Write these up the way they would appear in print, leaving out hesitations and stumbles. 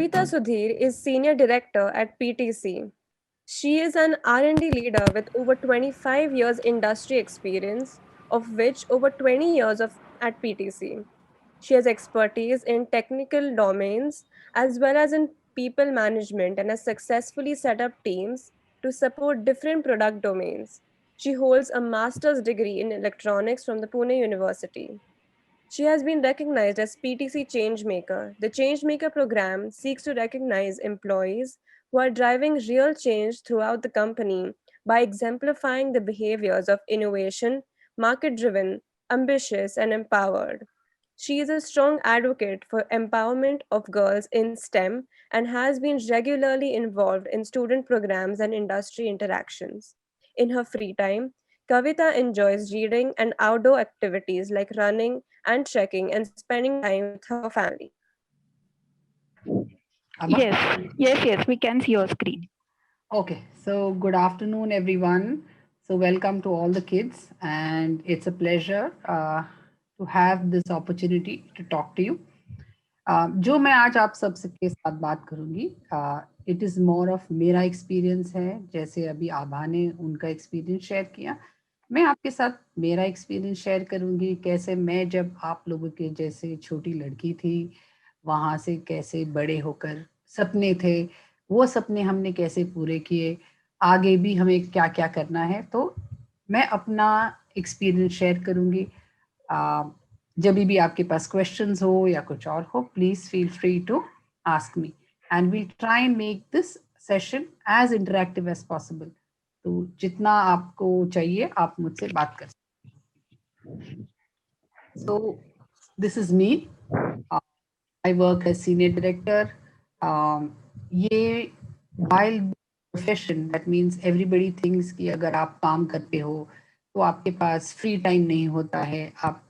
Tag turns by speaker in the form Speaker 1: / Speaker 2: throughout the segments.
Speaker 1: Kavita Sudhir is Senior Director at PTC. She is an R&D leader with over 25 years industry experience, of which over 20 years at PTC. She has expertise in technical domains as well as in people management and has successfully set up teams to support different product domains. She holds a master's degree in electronics from the Pune University. She has been recognized as PTC Changemaker. The Changemaker program seeks to recognize employees who are driving real change throughout the company by exemplifying the behaviors of innovation, market driven, ambitious, and empowered. She is a strong advocate for empowerment of girls in STEM and has been regularly involved in student programs and industry interactions. In her free time, Kavita enjoys reading and outdoor activities like running and trekking and spending time with her family.
Speaker 2: Abba?
Speaker 3: Yes, we can see your screen.
Speaker 2: Okay, so good afternoon, everyone. So, welcome to all the kids, and it's a pleasure to have this opportunity to talk to you. जो मैं आज आप सबके साथ बात करूंगी, it is more of मेरा experience है, जैसे अभी आभा ने उनका एक्सपीरियंस शेयर किया। मैं आपके साथ मेरा एक्सपीरियंस शेयर करूंगी, कैसे मैं जब आप लोगों के जैसे छोटी लड़की थी, वहाँ से कैसे बड़े होकर सपने थे, वो सपने हमने कैसे पूरे किए, आगे भी हमें क्या क्या करना है। तो मैं अपना एक्सपीरियंस शेयर करूंगी। जब भी आपके पास क्वेश्चंस हो या कुछ और हो, please feel free to ask me and we try and make this session as interactive as possible. तो जितना आपको चाहिए आप मुझसे बात कर सकते। So this is me, I work as senior director. ये wild profession, that means everybody thinks कि अगर आप काम करते हो तो आपके पास फ्री टाइम नहीं होता है, आप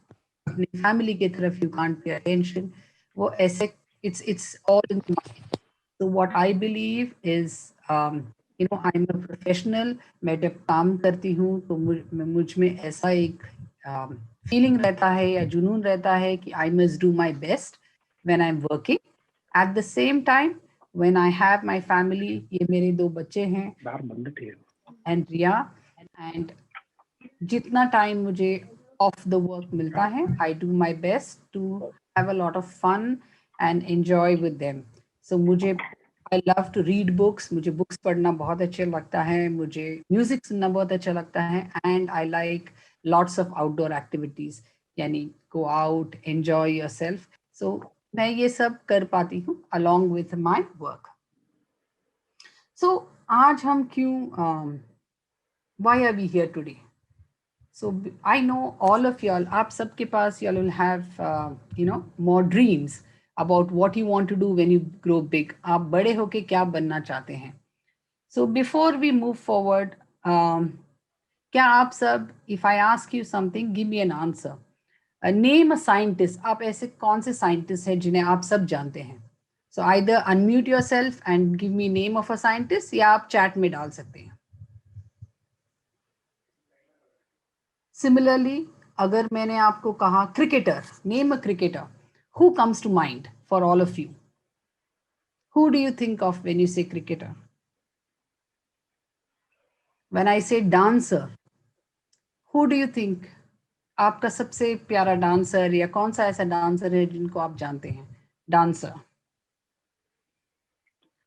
Speaker 2: अपनी फैमिली की तरफ यू कांट पे अटेंशन, वो ऐसे it's all in mind. So what I believe is you know, I am a professional. मैं जब काम करती हूँ तो मुझ में ऐसा एक फीलिंग रहता है या जुनून रहता है कि I must do my best when I am working. At the same time when I have my family, ये मेरे 2 बच्चे हैं एंड रिया, एंड जितना टाइम मुझे ऑफ द वर्क मिलता है, I do my best to have a lot of fun and enjoy with them. So मुझे I love to read books, मुझे बुक्स पढ़ना बहुत अच्छा लगता है, मुझे म्यूजिक सुनना बहुत अच्छा लगता है, and I like lots of outdoor activities, यानी गो आउट, एंजॉय योरसेल्फ। सो मैं ये सब कर पाती हूँ अलॉन्ग विथ माई वर्क। सो आज हम क्यों, why are we here today? So I know all of y'all, aap sabke paas y'all will have more dreams about what you want to do when you grow big. Aap bade hoke kya banna chahte hain? So before we move forward, kya aap sab, if I ask you something, give me an answer. Name a scientist. आप ऐसे कौन से scientist हैं जिन्हें आप सब जानते हैं? So either unmute yourself and give me name of a scientist, या आप chat में डाल सकते हैं। Similarly, अगर मैंने आपको कहा cricketer, name a cricketer, who comes to mind for all of you? Who do you think of when you say cricketer? When I say dancer, who do you think? आपका सबसे प्यारा डांसर या कौन सा ऐसा डांसर है जिनको आप जानते हैं? Dancer.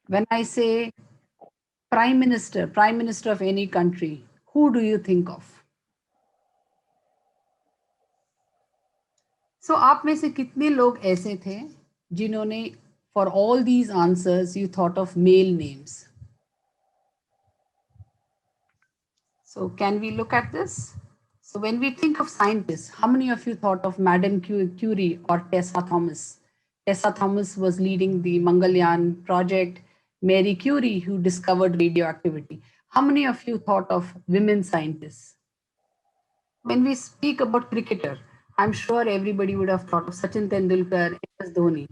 Speaker 2: When I say prime minister of any country, who do you think of? So आप में से कितने लोग ऐसे थे जिन्होंने for all these answers you thought of male names? So can we look at this? So when we think of scientists, how many of you thought of Madame Curie or Tessa Thomas? Tessa Thomas was leading the Mangalyaan project. Mary Curie, who discovered radioactivity. How many of you thought of women scientists? When we speak about cricketer, I'm sure everybody would have thought of Sachin Tendulkar, MS Dhoni.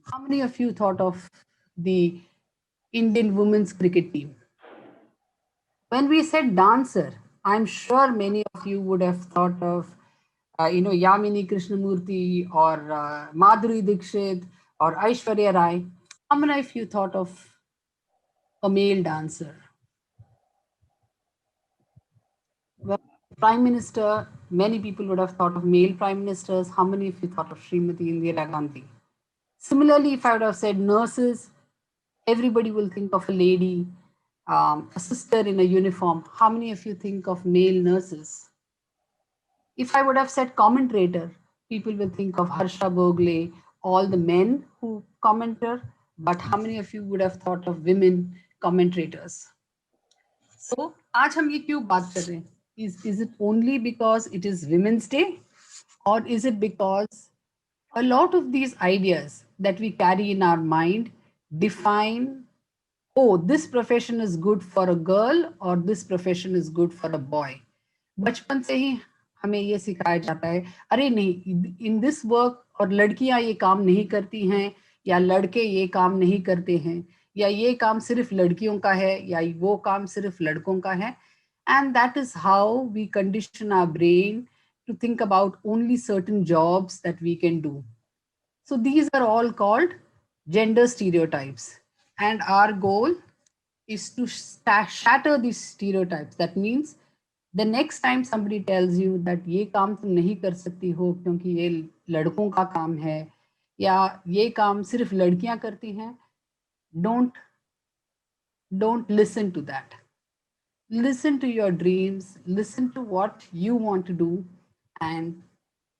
Speaker 2: How many of you thought of the Indian women's cricket team? When we said dancer, I'm sure many of you would have thought of, Yamini Krishnamurti or Madhuri Dixit or Aishwarya Rai. How many of you thought of a male dancer? Well, Prime Minister, many people would have thought of male prime ministers. How many of you thought of Srimati Indira Gandhi? Similarly, if I would have said nurses, everybody will think of a lady, a sister in a uniform. How many of you think of male nurses? If I would have said commentator, people will think of Harsha Bogle, all the men who commenter. But how many of you would have thought of women commentators? So, आज हम ये क्यों बात कर रहे हैं? Is it only because it is Women's Day, or is it because a lot of these ideas that we carry in our mind define, oh, this profession is good for a girl or this profession is good for a boy. बचपन से ही हमें ये सिखाया जाता है, अरे नहीं, in this work, और लड़कियां ये काम नहीं करती हैं या लड़के ये काम नहीं करते हैं, या ये काम सिर्फ लड़कियों का है या वो काम सिर्फ लड़कों का है. And that is how we condition our brain to think about only certain jobs that we can do. So these are all called gender stereotypes. And our goal is to shatter these stereotypes. That means the next time somebody tells you that ये काम तुम नहीं कर सकती हो क्योंकि ये लड़कों का काम है या ये काम सिर्फ लड़कियां करती हैं, don't listen to that. Listen to your dreams, listen to what you want to do, and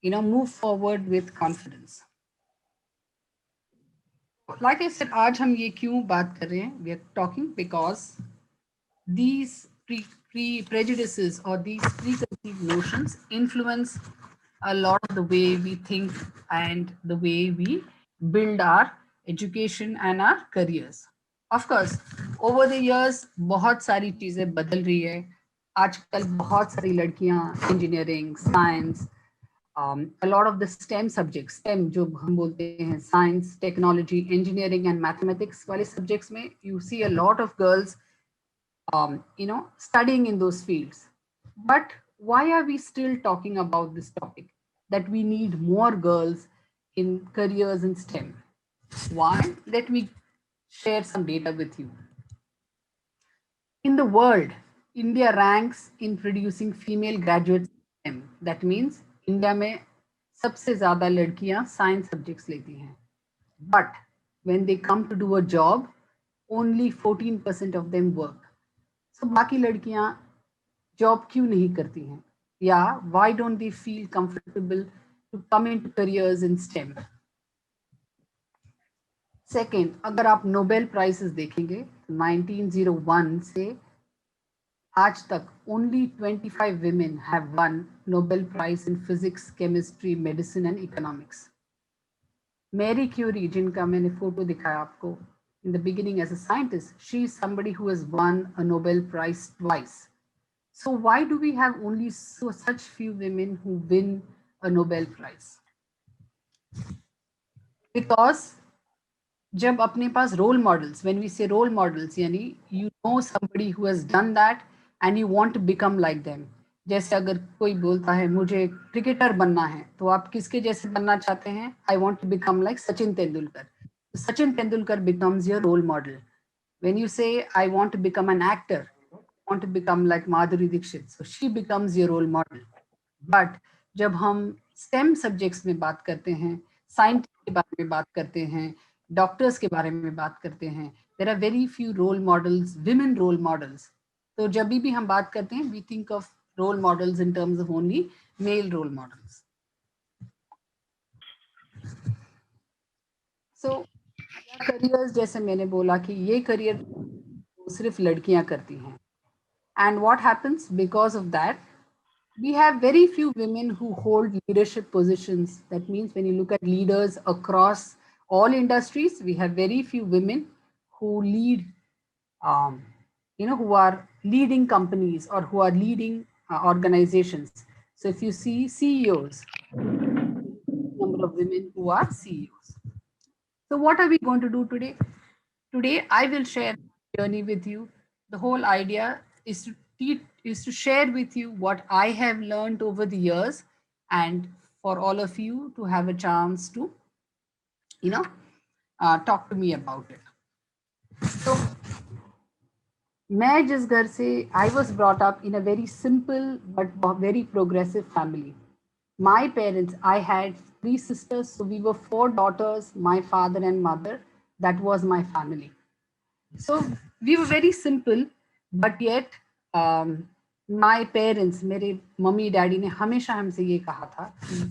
Speaker 2: move forward with confidence. Like I said, आज हम ये क्यों बात कर रहे हैं? We are talking because these prejudices or these preconceived notions influence a lot of the way we think and the way we build our education and our careers. Of course, over the years, बहुत सारी चीजें बदल रही है. आजकल बहुत सारी लड़कियां engineering, science, a lot of the STEM subjects, STEM जो हम बोलते हैं, science, technology, engineering and mathematics वाले subjects में you see a lot of girls studying in those fields. But why are we still talking about this topic, that we need more girls in careers in STEM? Why? Let me share some data with you. In the world, India ranks in producing female graduates in STEM. That means India में सबसे ज़्यादा लड़कियां science subjects लेती हैं. But when they come to do a job, only 14% of them work. So बाकी लड़कियां job क्यों नहीं करती हैं? या why don't they feel comfortable to come into careers in STEM? Second, अगर आप Nobel Prizes देखेंगे, 1901 से आज तक only 25 women have won Nobel Prize in Physics, Chemistry, Medicine and Economics. Mary Curie, जिनका मैंने फोटो दिखाया आपको, in the beginning as a scientist, she is somebody who has won a Nobel Prize twice. So why do we have only such few women who win a Nobel Prize? Because जब अपने पास role models, when we say role models, यानी you know somebody who has done that and you want to become like them. जैसे अगर कोई बोलता है मुझे cricketer बनना है, तो आप किसके जैसे बनना चाहते हैं? I want to become like Sachin Tendulkar. Sachin Tendulkar becomes your role model. When you say I want to become an actor, I want to become like Madhuri Dixit, so she becomes your role model. But जब हम STEM subjects में बात करते हैं, scientists के बारे में बात करते हैं, डॉक्टर्स के बारे में बात करते हैं, there are very few role models, women role models. तो जब भी हम बात करते हैं, we think of role models in terms of only male role models. So careers, जैसे मैंने बोला कि ये career सिर्फ लड़कियां करती हैं. And what happens because of that? We have very few women who hold leadership positions. That means when you look at leaders across all industries, we have very few women who lead, who are leading companies or who are leading organizations. So if you see CEOs, number of women who are CEOs. So what are we going to do today? Today, I will share my journey with you. The whole idea is to teach, is to share with you what I have learned over the years, and for all of you to have a chance to, talk to me about it. So, मैं जिस घर से I was brought up in a very simple but very progressive family. My parents, I had three sisters, so we were four daughters, my father and mother. That was my family. So we were very simple, but yet my parents, मेरे mummy daddy ने हमेशा हमसे ये कहा था कि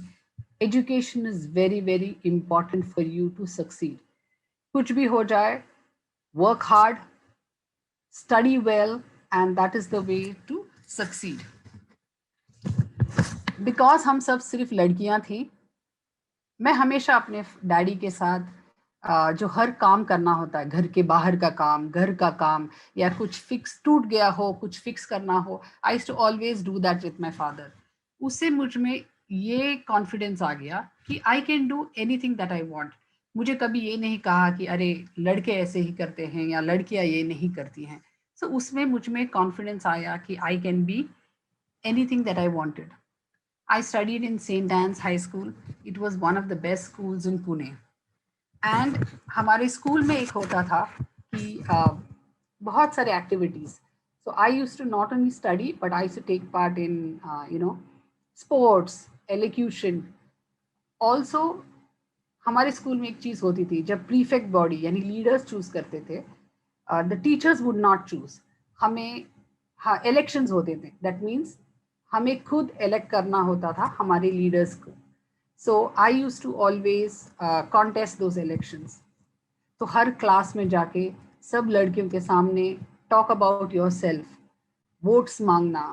Speaker 2: education is very very important for you to succeed. कुछ भी हो जाए, work hard, study well, and that is the way to succeed. Because हम सब सिर्फ लड़कियां थी, मैं हमेशा अपने डैडी के साथ जो हर काम करना होता है, घर के बाहर का काम, घर का काम, या कुछ फिक्स टूट गया हो, कुछ फिक्स करना हो, I used to always do that with my father. उससे मुझ में ये कॉन्फिडेंस आ गया कि I can do anything that I want. मुझे कभी ये नहीं कहा कि अरे लड़के ऐसे ही करते हैं या लड़कियां ये नहीं करती हैं. सो उसमें मुझ में कॉन्फिडेंस आया कि I can be anything that I wanted. I studied in St. Anne's High School. It was one of the best schools in Pune. And हमारे स्कूल में एक होता था कि बहुत सारे activities. So I used to not only study, but I used to take part in, sports, elocution. Also, हमारे school में एक चीज़ होती थी, जब prefect body यानी leaders choose करते थे, the teachers would not choose. हमें हाँ elections होते थे. That means हमें खुद elect करना होता था हमारे leaders को. So I used to always contest those elections. तो हर क्लास में जाके सब लड़कियों के सामने talk about yourself, votes मांगना,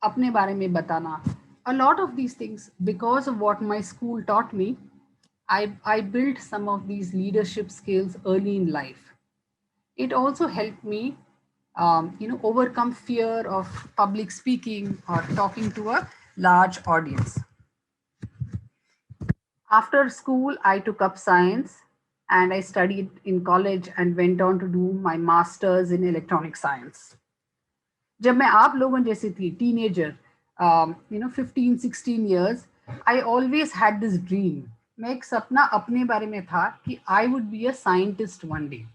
Speaker 2: अपने बारे में बताना. A lot of these things, because of what my school taught me, I built some of these leadership skills early in life. It also helped me overcome fear of public speaking or talking to a large audience. After school, I took up science and I studied in college and went on to do my master's in electronic science. जब मैं आप लोगों जैसी थी, teenager, 15, 16 years, I always had this dream. मैं एक सपना अपने बारे में था कि I would be a scientist one day.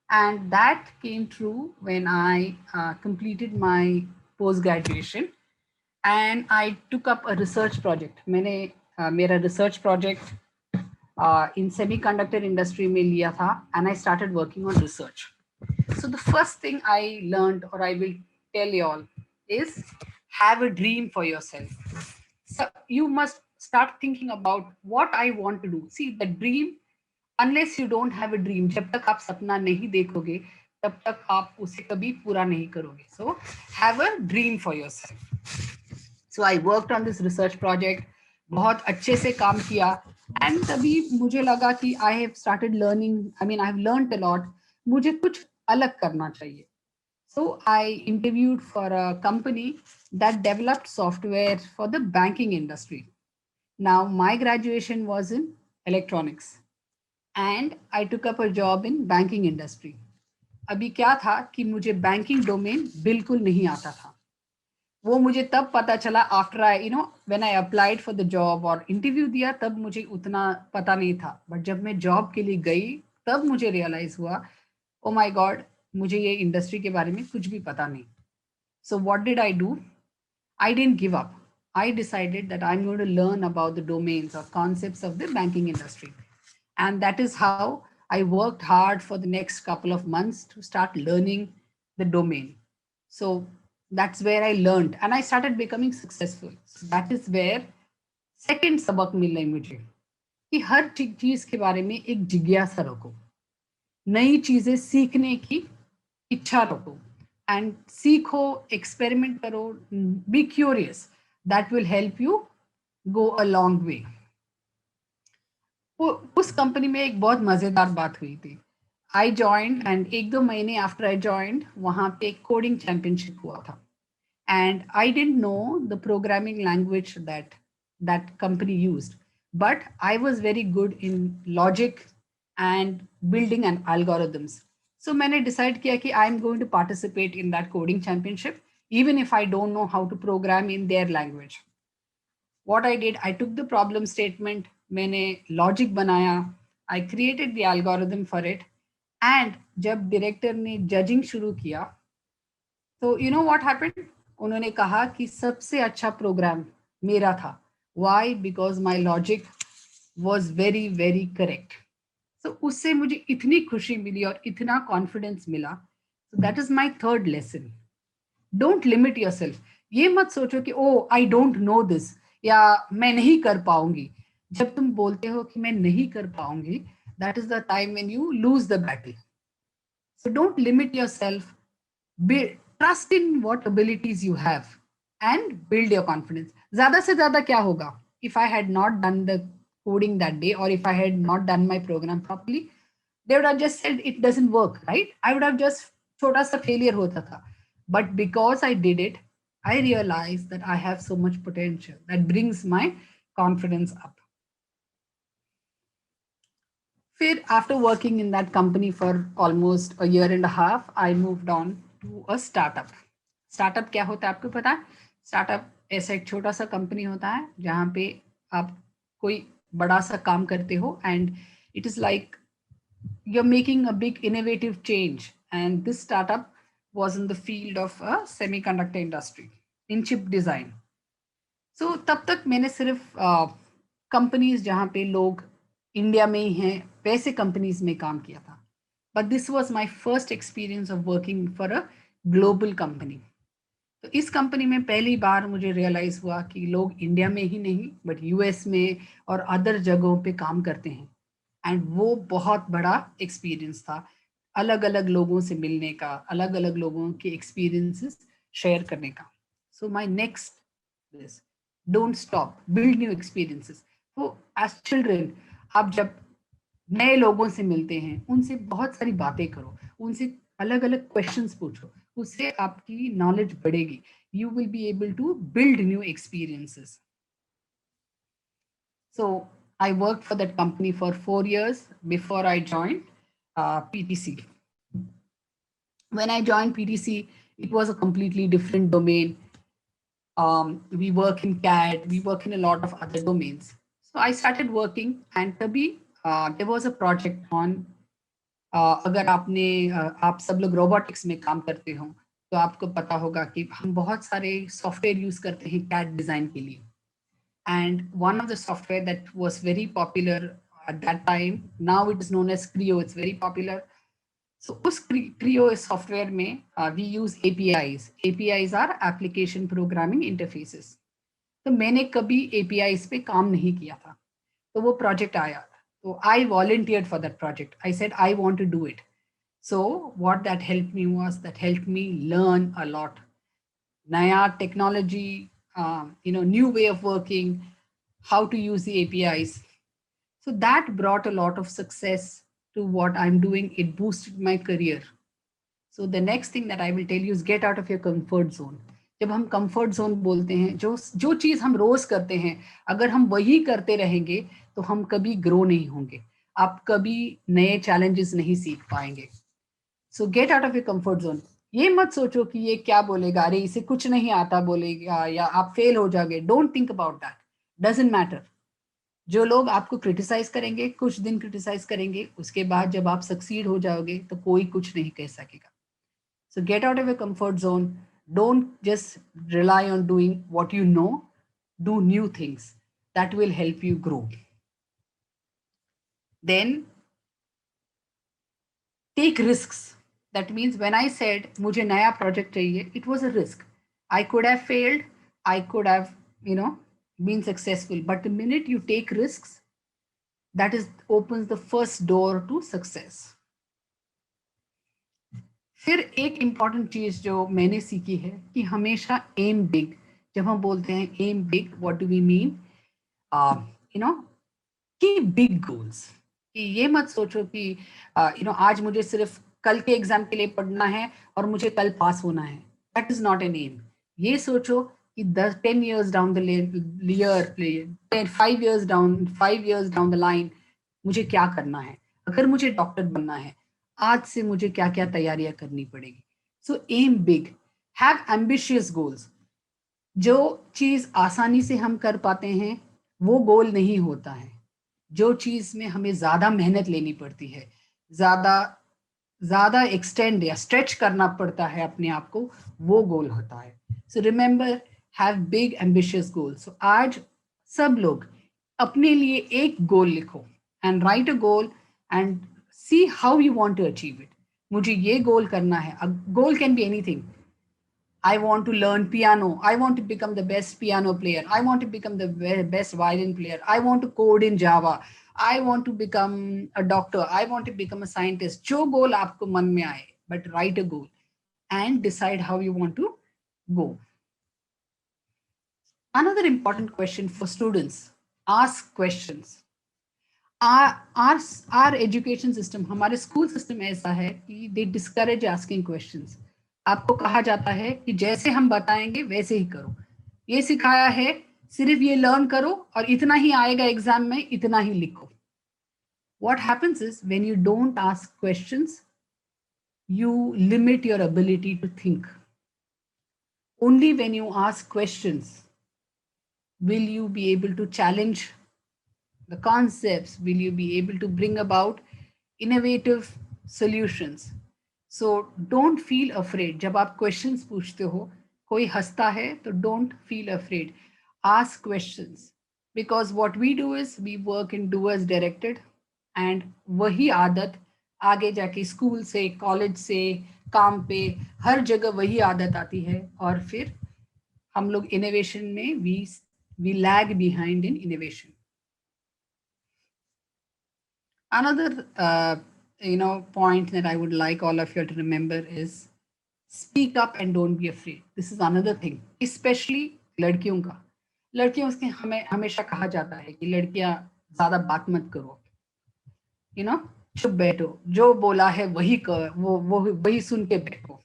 Speaker 2: And that came true when I completed my post-graduation and I took up a research project. मैंने मेरा research project in semiconductor industry में लिया था and I started working on research. So the first thing I learned, or I will tell you all, is have a dream for yourself. So you must start thinking about what I want to do. See, the dream, unless you don't have a dream, जब तक आप सपना नहीं देखोगे तब तक आप उसे कभी पूरा नहीं करोगे. So have a dream for yourself. So I worked on this research project, बहुत अच्छे से काम किया, and तभी मुझे लगा कि I have started learning. I mean, I have learned a lot. मुझे कुछ अलग करना चाहिए. So I interviewed for a company that developed software for the banking industry. Now my graduation was in electronics and I took up a job in banking industry. अभी क्या था कि मुझे banking domain बिल्कुल नहीं आता था. वो मुझे तब पता चला after I, when I applied for the job और interview दिया, तब मुझे उतना पता नहीं था. But जब मैं job के लिए गई, तब मुझे realize हुआ, oh my God, मुझे ये industry के बारे में कुछ भी पता नहीं. So what did I do? I didn't give up. I decided that I'm going to learn about the domains or concepts of the banking industry. And that is how I worked hard for the next couple of months to start learning the domain. So that's where I learned and I started becoming successful. So that is where second सबक मिला मुझे कि हर चीज के बारे में एक जिज्ञासा रखो, नई चीजें सीखने की इच्छा रखो, and सीखो, experiment करो, be curious. That will help you go a long way. उस कंपनी में एक बहुत मजेदार बात हुई थी. I joined and 1-2 महीने after I joined, वहां पे एक coding championship हुआ था. And I didn't know the programming language that company used, but I was very good in logic and building and algorithms. So मैंने decide किया कि I'm going to participate in that coding championship, even if I don't know how to program in their language. What I did, I took the problem statement, मैंने logic बनाया, I created the algorithm for it, and जब director ने judging शुरू किया तो you know what happened, उन्होंने कहा कि सबसे अच्छा प्रोग्राम मेरा था. Why? Because my logic was very very correct. तो उससे मुझे इतनी खुशी मिली और इतना कॉन्फिडेंस मिला. So that is my third lesson. Don't limit yourself. ये मत सोचो कि ओ आई डोंट नो दिस या मैं नहीं कर पाऊंगी. जब तुम बोलते हो कि मैं नहीं कर पाऊंगी, that is the time when you lose the battle. So don't limit yourself. Trust in what abilities you have and build your confidence. ज्यादा से ज्यादा क्या होगा? If I had not done the coding that day, or if I had not done my program properly, they would have just said it doesn't work, right? I would have just छोटा सा failure होता था. But because I did it, I realized that I have so much potential. That brings my confidence up. फिर after working in that company for almost a year and a half, I moved on to a startup. Startup क्या होता है आपको पता है? Startup ऐसा एक छोटा सा कंपनी होता है जहाँ पे आप कोई बड़ा सा काम करते हो, and it is like you're making a big innovative change. And this startup was in the field of a semiconductor industry in chip design. So तब तक मैंने सिर्फ कंपनीज जहाँ पे लोग इंडिया में ही हैं वैसे कंपनीज में काम किया था. But this was my first experience of working for a global company. तो इस कंपनी में पहली बार मुझे रियलाइज हुआ कि लोग इंडिया में ही नहीं बट यूएस में और अदर जगहों पे काम करते हैं. एंड वो बहुत बड़ा एक्सपीरियंस था, अलग अलग लोगों से मिलने का, अलग अलग लोगों के एक्सपीरियंसेस शेयर करने का. So my next this, don't stop, build new experiences. तो एज चिल्ड्रन आप जब नए लोगों से मिलते हैं उनसे बहुत सारी बातें करो, उनसे अलग अलग क्वेश्चंस पूछो, उससे आपकी नॉलेज बढ़ेगी. You will be able to build new experiences. So I worked for that company for 4 years before I joined PTC. When I joined PTC, it was a completely different domain. We work in CAD, we work in a lot of other domains. So I started working, and तभी there was a project on अगर आप सब लोग robotics में काम करते हो तो आपको पता होगा कि हम बहुत सारे सॉफ्टवेयर यूज करते हैं CAD डिजाइन के लिए. And one of the software that was very popular at that time, now it is known as Creo, it's very popular. So us Creo software mein we use APIs. APIs are application programming interfaces. तो मैंने कभी APIs पे काम नहीं किया था, तो वो प्रोजेक्ट आया, तो I volunteered for that project. I said I want to do it. So what that helped me was, that helped me learn a lot. Naya technology, new way of working, how to use the APIs. So that brought a lot of success to what I'm doing. It boosted my career. So the next thing that I will tell you is get out of your comfort zone. जब हम comfort zone बोलते हैं, जो चीज हम रोज करते हैं, अगर हम वही करते रहेंगे तो हम कभी ग्रो नहीं होंगे, आप कभी नए challenges नहीं सीख पाएंगे. So get out of your comfort zone. ये मत सोचो कि ये क्या बोलेगा, अरे इसे कुछ नहीं आता बोलेगा, या आप फेल हो जाओगे. Don't think about that. Doesn't matter. जो लोग आपको क्रिटिसाइज करेंगे, कुछ दिन क्रिटिसाइज करेंगे, उसके बाद जब आप सक्सीड हो जाओगे तो कोई कुछ नहीं कह सकेगा. So get out of your comfort zone. Don't just rely on doing what you know. Do new things. That will help you grow. Then take risks. That means when I said मुझे नया project चाहिए, it was a risk. I could have failed, I could have, been successful. But the minute you take risks, that is opens the first door to success. फिर एक important चीज जो मैंने सीखी है कि हमेशा aim big. जब हम बोलते हैं aim big, what do we mean? Keep big goals. कि ये मत सोचो कि आज मुझे सिर्फ कल के एग्जाम के लिए पढ़ना है और मुझे कल पास होना है. That is not an aim. ये सोचो कि 10 years down the year, 5 years down the line मुझे क्या करना है. अगर मुझे डॉक्टर बनना है, आज से मुझे क्या क्या तैयारियां करनी पड़ेगी. So aim big, have ambitious goals. जो चीज आसानी से हम कर पाते हैं वो गोल नहीं होता है. जो चीज में हमें ज्यादा मेहनत लेनी पड़ती है, ज्यादा ज्यादा एक्सटेंड या स्ट्रेच करना पड़ता है अपने आप को, वो गोल होता है. So remember, have big ambitious goals. So आज सब लोग अपने लिए एक गोल लिखो and write a goal and see how you want to achieve it. मुझे ये गोल करना है. Goal can be anything. I want to learn piano. I want to become the best piano player. I want to become the best violin player. I want to code in Java. I want to become a doctor. I want to become a scientist. जो goal आपको मन में आए, but write a goal and decide how you want to go. Another important question for students: ask questions. Our education system, हमारे school system ऐसा है कि they discourage asking questions. आपको कहा जाता है कि जैसे हम बताएंगे वैसे ही करो. ये सिखाया है सिर्फ ये लर्न करो और इतना ही आएगा एग्जाम में, इतना ही लिखो. What happens is when you don't ask questions, you limit your ability to think. Only when you ask questions will you be able to challenge the concepts, will you be able to bring about innovative solutions. So don't feel afraid. जब आप questions पूछते हो, कोई हंसता है तो don't feel afraid. Ask questions, because what we do is we work in doers directed, and वही आदत आगे जाके स्कूल से, कॉलेज से, काम पे, हर जगह वही आदत आती है. और फिर हम लोग इनोवेशन में we lag behind in innovation. Another point that I would like all of you to remember is speak up and don't be afraid. This is another thing, especially लड़कियों का. लड़कियों से हमें हमेशा कहा जाता है कि लड़कियां ज्यादा बात मत करो, चुप बैठो, जो बोला है वही वो वही सुन के बैठो.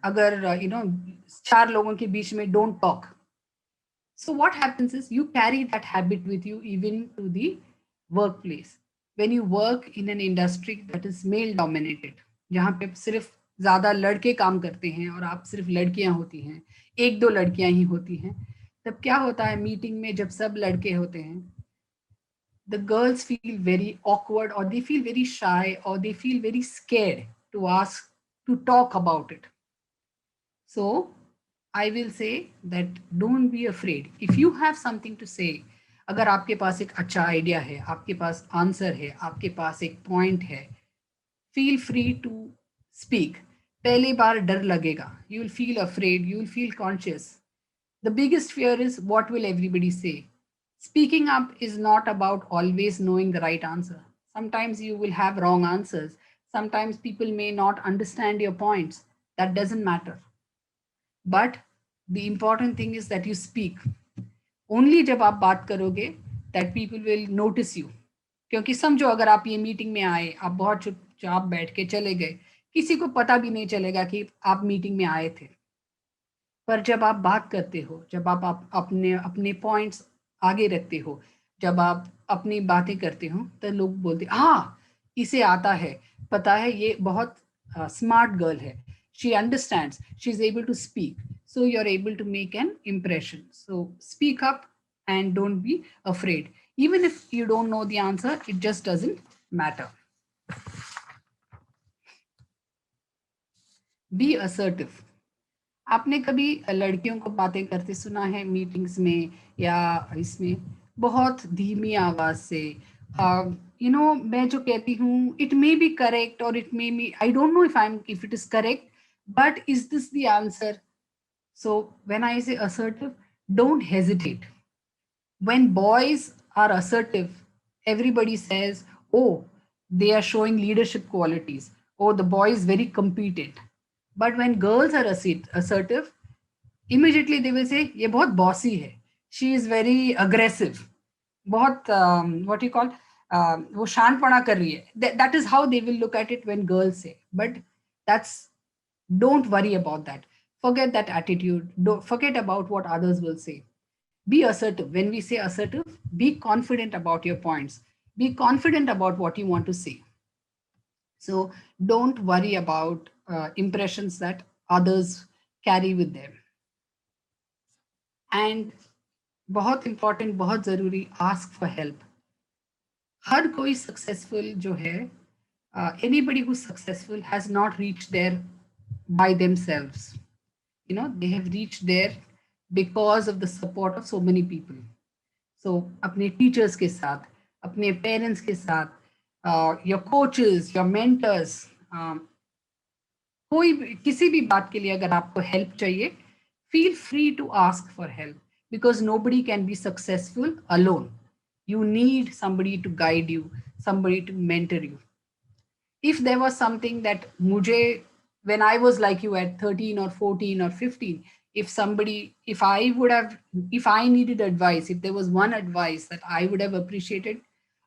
Speaker 2: अगर चार लोगों के बीच में don't talk. So what happens is you carry that habit with you even to the workplace. When you work in an industry that is male dominated, जहाँ पे सिर्फ ज्यादा लड़के काम करते हैं और आप सिर्फ लड़कियां होती हैं, एक दो लड़कियां ही होती हैं, तब क्या होता है मीटिंग में जब सब लड़के होते हैं, the girls feel very awkward or they feel very shy or they feel very scared to ask, to talk about it. So I will say that don't be afraid. If you have something to say, अगर आपके पास एक अच्छा idea है, आपके पास answer है, आपके पास एक point है, feel free to speak. पहली बार डर लगेगा, you will feel afraid, you will feel conscious. The biggest fear is what will everybody say. Speaking up is not about always knowing the right answer. Sometimes you will have wrong answers. Sometimes people may not understand your points. That doesn't matter. But the important thing is that you speak. Only जब आप बात करोगे that people will notice you. क्योंकि समझो अगर आप ये meeting में आए, आप बहुत चुपचाप बैठ के चले गए, किसी को पता भी नहीं चलेगा कि आप मीटिंग में आए थे. पर जब आप बात करते हो, जब आप अपने अपने पॉइंट्स आगे रखते हो, जब आप अपनी बातें करते हो, तो लोग बोलते हाँ इसे आता है, पता है ये बहुत स्मार्ट गर्ल है, she understands, she is able to speak, so you are able to make an impression. So speak up and don't be afraid. Even if you don't know the answer, it just doesn't matter. Be assertive. आपने कभी लड़कियों को बातें करते सुना है meetings में या इसमें, बहुत धीमी आवाज से, मैं जो कहती हूँ इट मे बी करेक्ट और it may be, I don't know if it is correct, but is this the answer? So when I say assertive, don't hesitate. When boys are assertive, everybody says, oh, they are showing leadership qualities, oh, the boy is very competent. But when girls are assertive, immediately they will say ये बहुत bossy है, she is very aggressive, बहुत what you call वो शानपना कर रही है. That is how they will look at it when girls say. But that's, don't worry about that. Forget that attitude. Don't forget about what others will say. Be assertive. When we say assertive, be confident about your points. Be confident about what you want to say. So don't worry about impressions that others carry with them. And बहुत important, बहुत जरूरी, ask for help. हर कोई successful जो है, anybody who's successful has not reached there by themselves. They have reached there because of the support of so many people. So अपने teachers के साथ, अपने पेरेंट्स के साथ, योर कोचेस, योर मेंटर्स, कोई किसी भी बात के लिए अगर आपको हेल्प चाहिए, feel free to ask for help, because nobody can be successful alone. You need somebody to guide you, somebody to mentor you. If there was something that mujhe, when I was like you at 13 or 14 or 15, if I needed advice, if there was one advice that I would have appreciated,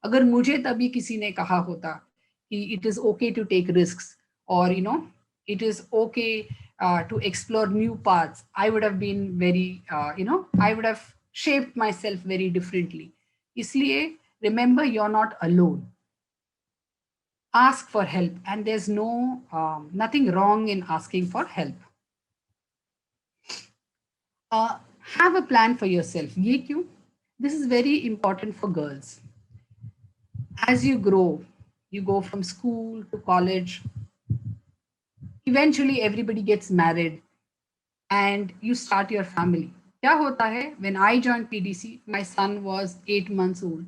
Speaker 2: agar mujhe tabhi kisi ne kaha hota ki it is okay to take risks, or it is okay to explore new paths, I would have been very I would have shaped myself very differently. Isliye, remember, you're not alone. Ask for help, and there's nothing wrong in asking for help. Have a plan for yourself. Ye kyun? This is very important for girls. As you grow, you go from school to college, eventually everybody gets married and you start your family. क्या होता है, when I joined PDC, my son was 8 months old.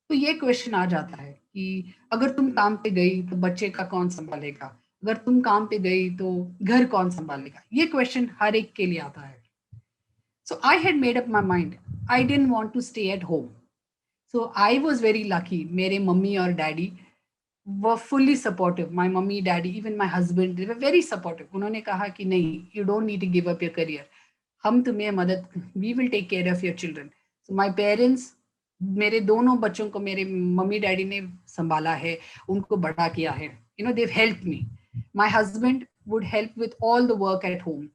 Speaker 2: तो ये question आ जाता है कि अगर तुम काम पे गई तो बच्चे का कौन संभालेगा, अगर तुम काम पे गई तो घर कौन संभालेगा. ये क्वेश्चन हर एक के लिए आता है. So I had made up my mind, I didn't want to stay at home. So I was very lucky. मेरे मम्मी और daddy were fully supportive. My mummy, daddy, even my husband, they were very supportive. उन्होंने कहा कि नहीं, you don't need to give up your career. हम तुम्हें मदद, we will take care of your children. So my parents, मेरे दोनों बच्चों को मेरे मम्मी डैडी ने संभाला है, उनको बड़ा किया है. They've helped me. My husband would help with all the work at home.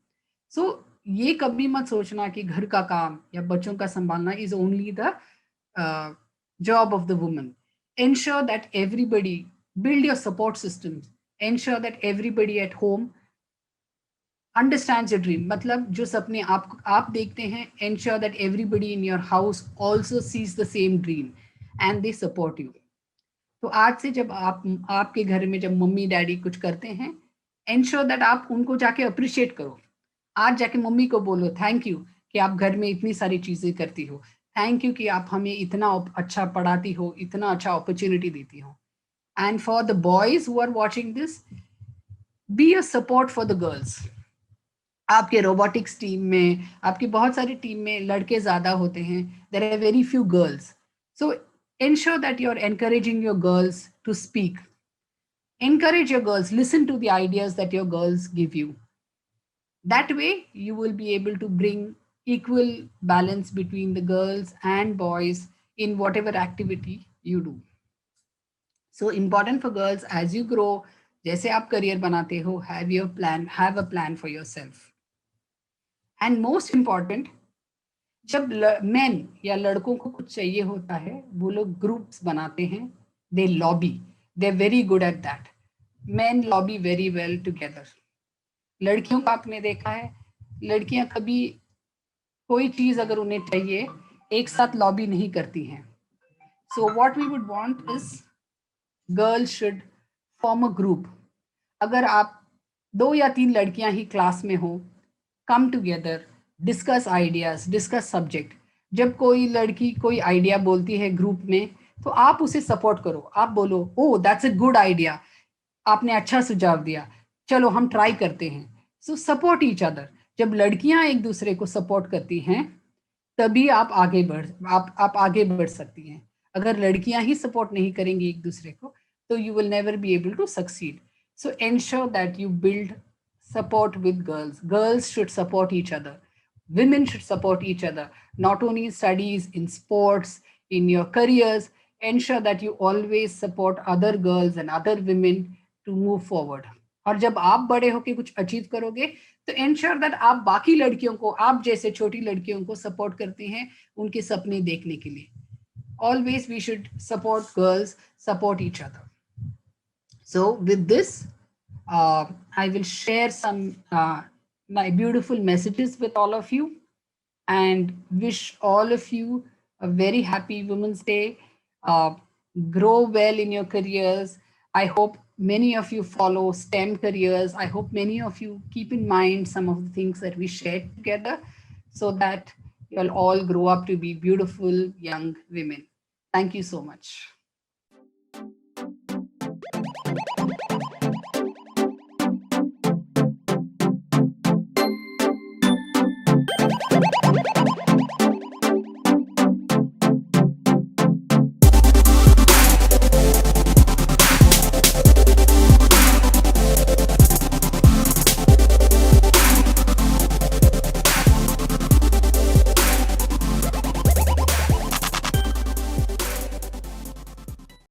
Speaker 2: So ये कभी मत सोचना कि घर का काम या बच्चों का संभालना is only the job of the woman. Ensure that everybody, build your support systems. Ensure that everybody at home understands your dream. मतलब जो सपने आप देखते हैं, ensure that everybody in your house also sees the same dream and they support you. तो आज से जब आपके घर में जब मम्मी डैडी कुछ करते हैं, ensure that आप उनको जाके अप्रिशिएट करो. आज जाके मम्मी को बोलो थैंक यू कि आप घर में इतनी सारी चीजें करती हो, थैंक यू कि आप हमें इतना अच्छा पढ़ाती हो, इतना अच्छा अपॉर्चुनिटी देती हो. And for the boys who are watching this, be a support for the girls. आपके रोबोटिक्स टीम में, आपकी बहुत सारी टीम में लड़के ज्यादा होते हैं, there are very few girls. So ensure that you're encouraging your girls to speak. Encourage your girls, listen to the ideas that your girls give you. That way you will be able to bring equal balance between the girls and boys in whatever activity you do. So important for girls, as you grow, जैसे आप career बनाते हो, have a plan for yourself. And most important, जब men या लड़कों को कुछ चाहिए होता है, वो लोग ग्रुप्स बनाते हैं, they lobby. They're very good at that. Men lobby very well together. लड़कियों को आपने देखा है, लड़कियां कभी कोई चीज अगर उन्हें चाहिए, एक साथ लॉबी नहीं करती हैं. So what we would want is girls should form a group. अगर आप 2 या 3 लड़कियां ही क्लास में हो, come together, discuss ideas, discuss subject. जब कोई लड़की कोई आइडिया बोलती है ग्रुप में, तो आप उसे सपोर्ट करो. आप बोलो, oh that's a good idea, आपने अच्छा सुझाव दिया, चलो हम ट्राई करते हैं. सो सपोर्ट ईच अदर. जब लड़कियां एक दूसरे को सपोर्ट करती हैं, तभी आप आगे बढ़ सकती हैं. अगर लड़कियां ही सपोर्ट नहीं करेंगी एक दूसरे को, तो you will never be able to succeed. So ensure that you build support with girls. Girls should support each other. Women should support each other, not only in studies, in sports, in your careers. Ensure that you always support other girls and other women to move forward. और जब आप बड़े होके कुछ achieve करोगे, तो ensure that आप बाकी लड़कियों को, आप जैसे छोटी लड़कियों को सपोर्ट करते हैं उनके सपने देखने के लिए. Always we should support girls, support each other. So with this, I will share some my beautiful messages with all of you and wish all of you a very happy Women's Day. grow well in your careers. I hope many of you follow STEM careers. I hope many of you keep in mind some of the things that we shared together so that you'll all grow up to be beautiful young women. Thank you so much.